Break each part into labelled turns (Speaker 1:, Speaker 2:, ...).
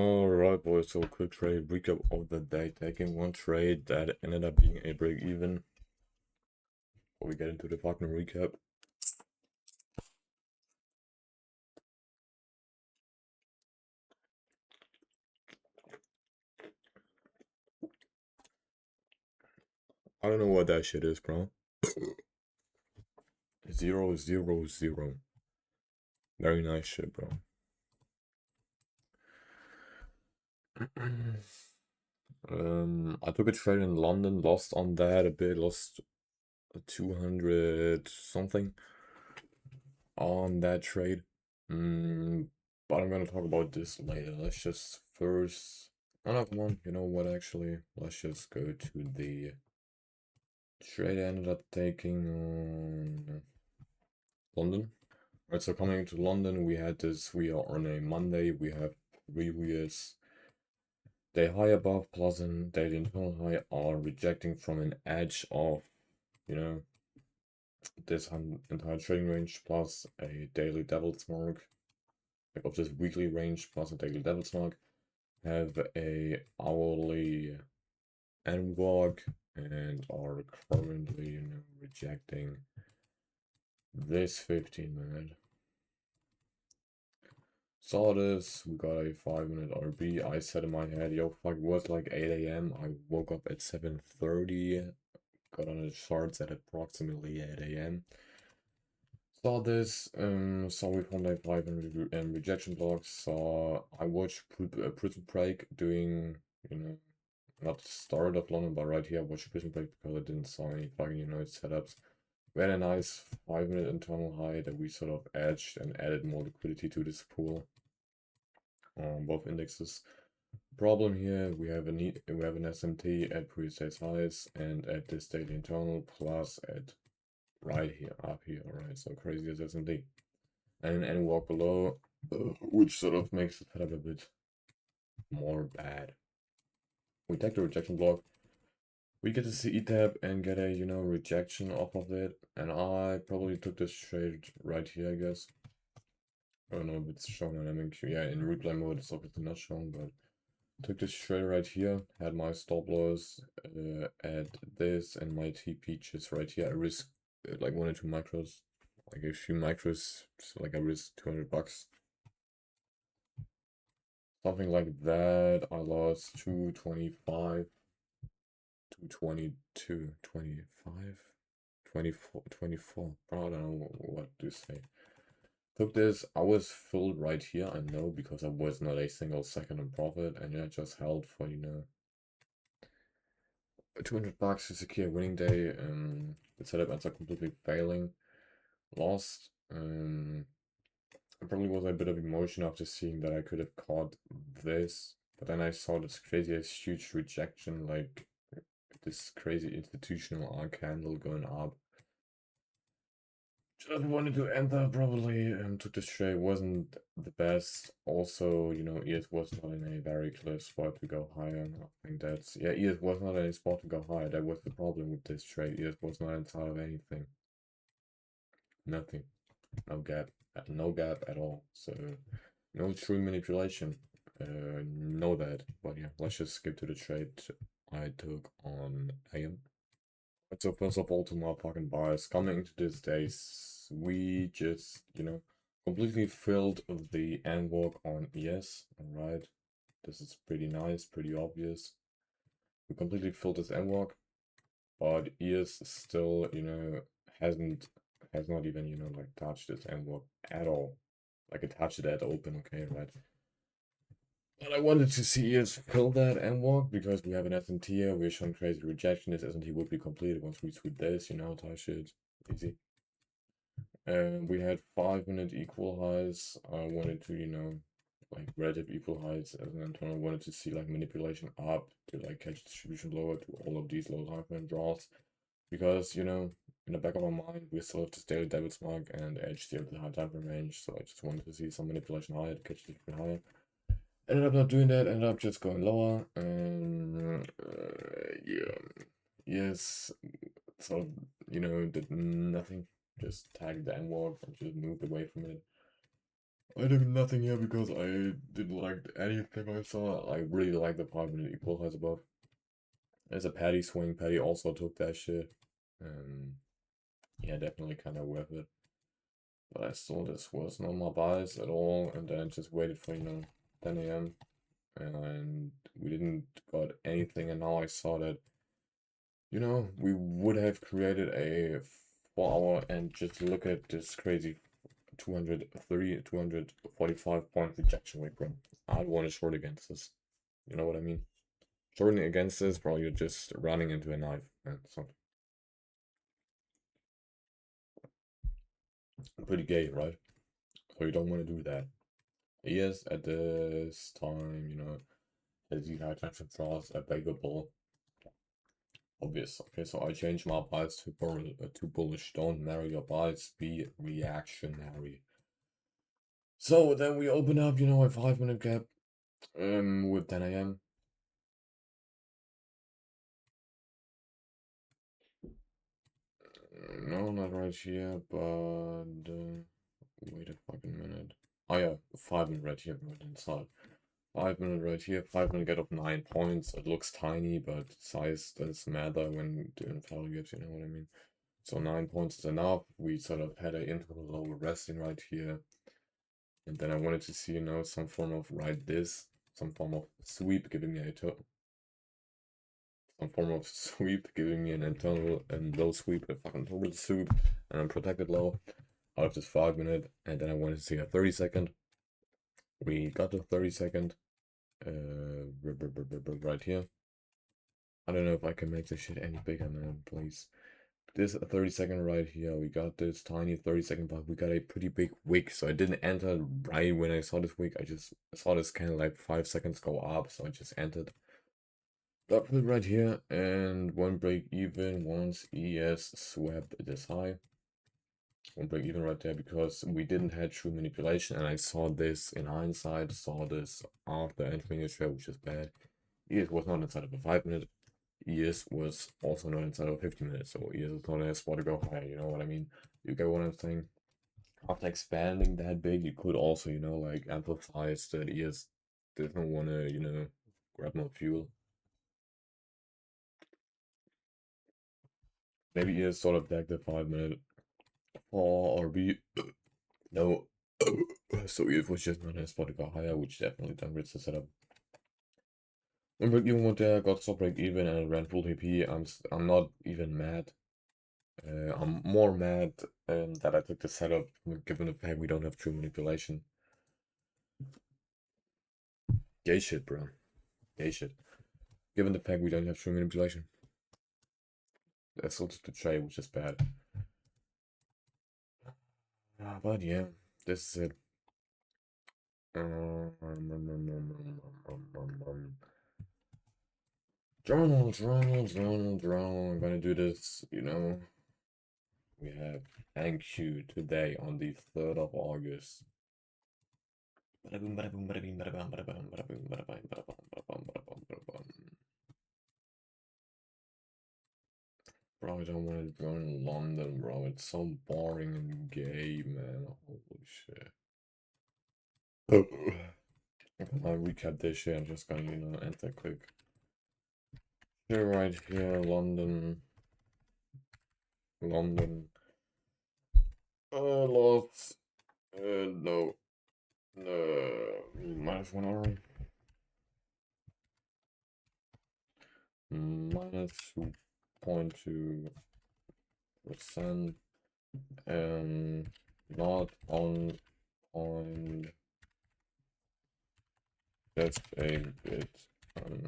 Speaker 1: Alright, boys, so quick trade recap of the day. Taking one trade that ended up being a break even. Before we get into the fucking recap. I don't know what that shit is, bro. 0, 0, 0. Very nice shit, bro. I took a trade in London, lost on that a bit, lost 200 something on that trade. But I'm gonna talk about this later. Let's just first. Oh no, come on. You know what? Actually, let's just go to the trade I ended up taking on London. Right, so coming to London, we are on a Monday, we have previous day high above plus and daily internal high are rejecting from an edge of, you know, this entire trading range plus a daily devil's mark, like of this weekly range plus a daily devil's mark, have a hourly end walk and are currently, rejecting this 15-minute. Saw this, we got a 5-minute RB. I said in my head, yo, fuck, it was like 8 a.m. I woke up at 7:30, got on the charts at approximately 8 a.m. Saw this, saw we found a 500 rejection blocks. Saw I watched Prison Break doing, not the start of London, but right here I watched Prison Break because I didn't saw any fucking, setups. We had a nice 5-minute internal high that we sort of edged and added more liquidity to this pool on both indexes. Problem here, we have an SMT at previous highs and at this daily internal plus at right here, up here, alright, so crazy as SMT. And walk below, which sort of makes the setup a bit more bad. We take the rejection block, we get to see ETAP and get a, rejection off of it, and I probably took this trade right here, I guess. I don't know if it's shown on MQ. Yeah, in replay mode it's obviously not shown, but took this trade right here, had my stop loss at this and my TP just right here. I risked like 1 or 2 micros, like a few micros, so like I risked 200 bucks. Something like that. I lost 225, 222, 25, 24, 24. Bro, I don't know what to say. Took this, I was filled right here, I know, because I was not a single second in profit, and I just held for, 200 bucks to secure a winning day. The setup ends up completely failing. Lost. Probably was a bit of emotion after seeing that I could have caught this, but then I saw this crazy as huge rejection, like this crazy institutional R candle going up. Just wanted to enter probably, took this trade, wasn't the best. Also, ES was not in a very clear spot to go higher. I think that's, yeah, ES was not in a spot to go higher. That was the problem with this trade. ES was not inside of anything. Nothing. No gap. No gap at all. So, no true manipulation. Know that. But yeah, let's just skip to the trade I took on AM. So first of all, to my fucking buyers coming into this days, we just, completely filled the end walk on ES. Alright, this is pretty nice, pretty obvious. We completely filled this end walk, but ES still, has not even, like touched this end walk at all. Like it touched it at open, okay, right? But I wanted to see ES fill that end walk because we have an SMT here. We're showing crazy rejection. This SMT would be completed once we tweet this, type shit. Easy. And we had 5-minute equal highs. I wanted to, like relative equal highs as an internal. Wanted to see like manipulation up to like catch distribution lower to all of these low time frame draws. Because, in the back of our mind, we still have this daily devil's mark and edge still the high time frame range. So I just wanted to see some manipulation higher to catch distribution higher. Ended up not doing that, ended up just going lower. Yeah. Yes. So, did nothing. Just tagged the end walk and just moved away from it. I did nothing here because I didn't like anything I saw. I really like the 5 minute equalizer above. There's a Patty swing. Patty also took that shit. Yeah, definitely kind of worth it. But I still just wasn't on my buys at all, and then just waited for 10 a.m. and we didn't got anything, and now I saw that we would have created a 4 hour, and just look at this crazy 230, 245 point rejection rate, bro. I'd want to short against this. You know what I mean? Shorting against this, bro, you're just running into a knife. So pretty gay, right? So you don't want to do that. Yes, at this time, as you had attention draws available. Obvious. Okay, so I changed my bias to bullish. Don't marry your bias, be reactionary. So then we open up, a 5 minute gap with 10 a.m. No, not right here, but wait a fucking minute. Oh yeah, 5 minute right here, right inside. 5 minute right here, 5 minute get of 9 points. It looks tiny, but size does matter when doing value gaps, you know what I mean? So 9 points is enough. We sort of had an interval lower resting right here. And then I wanted to see, some form of some form of sweep giving me some form of sweep giving me an internal and low sweep, a fucking total sweep, and a protected low out of this 5 minute. And then I wanted to see a 30 second. We got the 30 second right here. I don't know if I can make this shit any bigger, man, please. This 30 second right here, we got this tiny 30 second, but we got a pretty big wick, so I didn't enter right when I saw this wick. I just saw this kind of like 5 seconds go up, so I just entered. Got put right here, and one break even once ES swept this high. One break even right there because we didn't have true manipulation, and I saw this in hindsight, saw this after entering the trade, which is bad. ES was not inside of a 5 minute. ES was also not inside of 50 minutes, so ES is not a spot to go higher, you know what I mean? You get what I'm saying? After expanding that big, you could also, like emphasize that ES doesn't want to, grab more fuel. Maybe ES sort of back the 5 minute or B. No. So ES was just not a spot to go higher, which definitely downgrades the setup. When break even went there, got stop break even and ran full TP. I'm not even mad. I'm more mad that I took the setup, given the fact we don't have true manipulation. Gay shit, bro. Gay shit. Given the fact we don't have true manipulation. That's also the trade, which is bad. But yeah, this is it. Journal. I'm gonna do this, We have thank you today on the 3rd of August. Bada boom, bada boom, bada bing, bada bam, bada bam, bada boom, bada bang, bada bam, bada bam, bada bam, bada bam. Bro, I don't want to go in London, bro. It's so boring and gay, man. Holy shit. I'll recap this shit. I'm just gonna, enter quick. Here, right here, London. London. Lost. No. -1 hour. -2.2%. Not on point. Just a bit or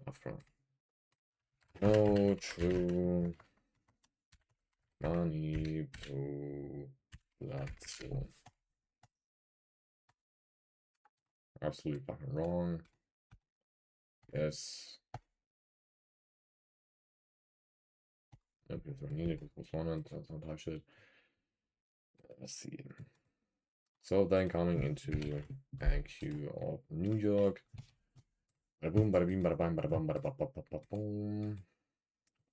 Speaker 1: after. No true manipulation. Absolutely fucking wrong. Yes. Okay, so I needed this one and some type shit. Let's see. So then coming into IQ of New York. Bada boom, bada bing, bada bang, bada bum, bada ba ba ba ba boom.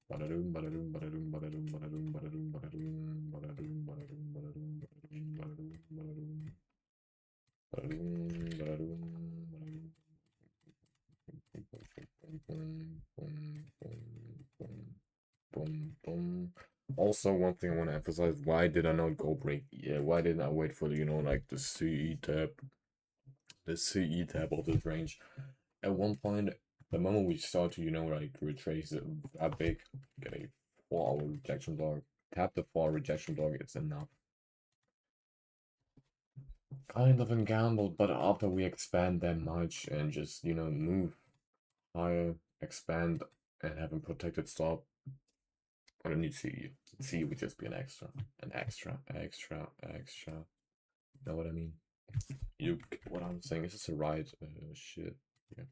Speaker 1: Ba-da-doom, ba-da-doom, ba-da-doom, ba-da-doom, ba-da-doom, ba-da-doom, ba-da-doom, ba-da-doom, ba-da-doom, ba-da-doom, ba-da-doom, ba-da-doom, ba-da-doom, ba-da-doom, ba-da-doom, ba-da-doom. Boom, boom. Also, one thing I want to emphasize: why did I not go break? Yeah, why didn't I wait for the like the CE tab of this range? At one point, the moment we start to like retrace it that big, get a 4-hour rejection block. Tap the 4-hour rejection block. It's enough. Kind of a gamble, but after we expand that much and just move higher, expand, and have a protected stop. I don't need CE. CE would just be an extra. An extra. Know what I mean? You get what I'm saying? Is this a right? Shit. Yeah.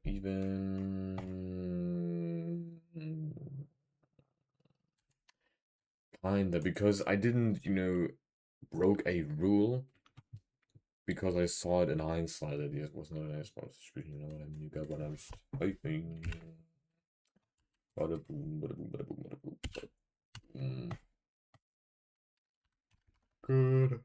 Speaker 1: Even kinda, because I didn't, broke a rule because I saw it in hindsight that it was not a nice spot distribution. You know what I mean? You got what I'm typing. Bada boom, bada boom, bada boom, bada boom, bada boom. Good.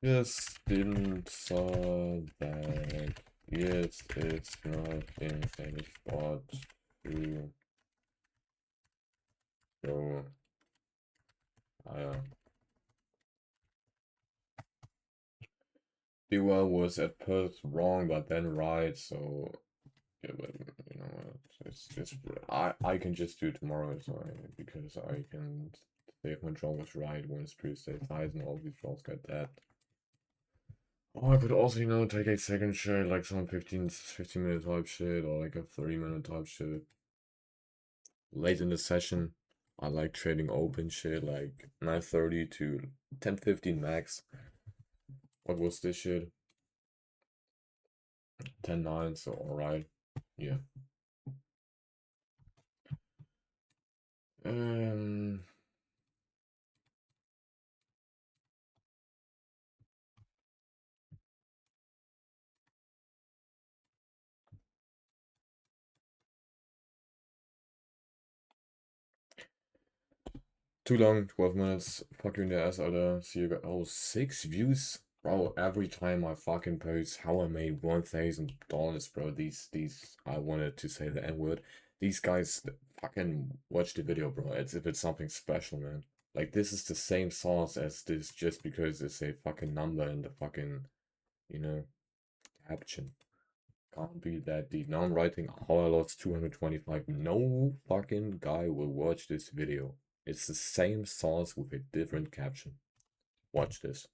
Speaker 1: Yes, didn't saw that. Yes, it's not in a spot to go higher. Dewar was at first wrong, but then right, so yeah, but you know what? It's I can just do tomorrow, so because I can say if my draw was right when it's pre-state size and all these draws got that. Oh, I could also, take a second shot, like some 15-minute type shit, or like a 30-minute type shit. Late in the session, I like trading open shit, like 9:30 to 10:15 max. What was this shit? 10:09, so alright. Yeah. Um, Too long, 12 minutes. Fuck you in the ass, Alter. See you guys. Oh, 6 views? Bro, every time I fucking post how I made $1,000, bro, these, I wanted to say the N-word. These guys fucking watch the video, bro. As if it's something special, man. Like, this is the same sauce as this just because it's a fucking number in the fucking, caption. Can't be that deep. Now I'm writing how I lost 225. No fucking guy will watch this video. It's the same sauce with a different caption. Watch this.